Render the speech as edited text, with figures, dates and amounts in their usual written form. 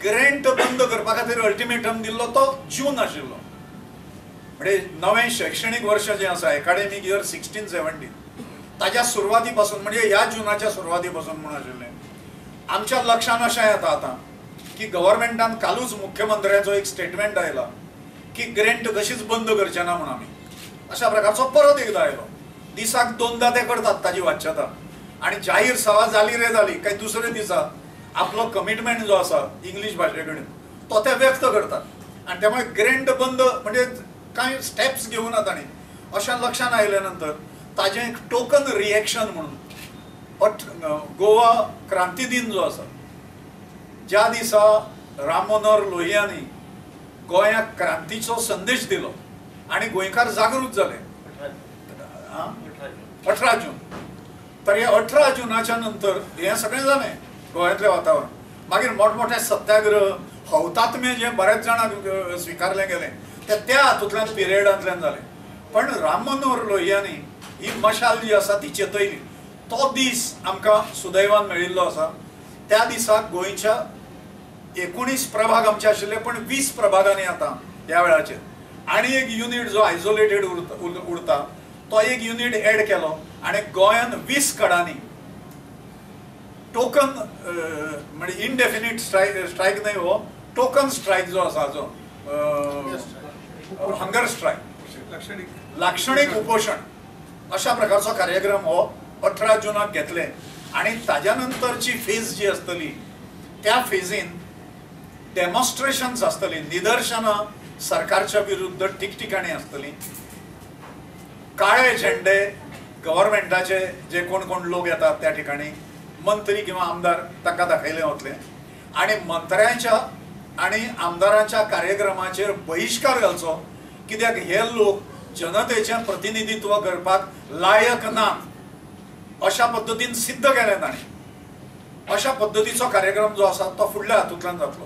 Grant बंद करपा खातीर अल्टिमेटम दिल्लो तो जून आशिल्लो. म्हणजे नवें शैक्षणीक वर्ष जें आसा एकाडेमीक इयर 16-17 ताच्या सुरवाती पासून म्हणजे ह्या जुनाच्या सुरवाती पासून म्हणून आशिल्लें. आमच्या लक्षान अशें येता आतां की गव्हर्मेंटान कालूच मुख्यमंत्र्याचो एक स्टेटमेंट आयला की ग्रँट कशीच बंद करचे ना म्हणून आमी. अशा प्रकारचो परत एकदा आयलो. दिसाक 2दा ते करतात ताची वाच्यता. आणि जाहीर सभा जाली रे जाली काय दुसरे दिसा आपलो कमिटमेंट जो आसा इंग्लीश भाशे कडेन तो ते व्यक्त करतात. आणि त्यामुळे ग्रँट बंद म्हणजे कांय स्टेप्स घेवना तांणी अशें लक्षान आयले नंतर ताजें एक टोकन रिएक्शन म्हणून गोवा क्रांती दिन जो आसा ज्या दिसा राम मनोहर लोहियांनी गोंयाक क्रांतीचो संदेश दिलो आणि गोंयकार जागृत जाले 18 जून. तर ह्या 18 जुनाच्या नंतर हें सगळें जालें गोंयांतलें वातावरण. मागीर मोठमोठे सत्याग्रह हौतात्म्य जे बरेच जाणांक स्विकारले गेले ते त्या हातूंतल्यान पिरियडांतल्यान जाले. पण राम मनोहर लोहियांनी ही मशाल जी आसा ती चेतयली. तो दीस आमकां सुदैवान मेळिल्लो आसा. त्या दिसा गोंयच्या 19 प्रभाग आमचे आशिल्ले पण 20 प्रभागांनी आतां ह्या वेळाचेर आनी एक युनिट जो आयसोलेटेड उरता तो एक युनिट एड केलो आणि गोंयान 20 कडांनी टोकन म्हणजे इनडेफिनीट स्ट्रायक न्हय हो टोकन स्ट्रायक जो आसा जो हंगर स्ट्रायक लाक्षणिक उपोषण अशा प्रकारचो कार्यक्रम हो 18 जुनाक घेतले. आणि ताज्या नंतरची फेज जी आसतली त्या फेजीन डेमॉन्स्ट्रेशन्स आसतली निदर्शनां सरकारच्या विरुद्ध ठिकठिकाणी आसतली. काळे झेंडे गव्हर्मेंटाचे जे कोण कोण लोक येतात त्या ठिकाणी मंत्री किंवा आमदार ताका दाखयले वतले आणि मंत्र्यांच्या आणि आमदारांच्या कार्यक्रमाचेर बहिष्कार घालचो कित्याक हे लोक जनतेचें प्रतिनिधित्व करपाक लायक नात अशा पद्दतीन सिद्ध केलें ताणें. अशा पद्दतीचो कार्यक्रम जो आसा तो फुडल्या हातूंतल्यान जातलो.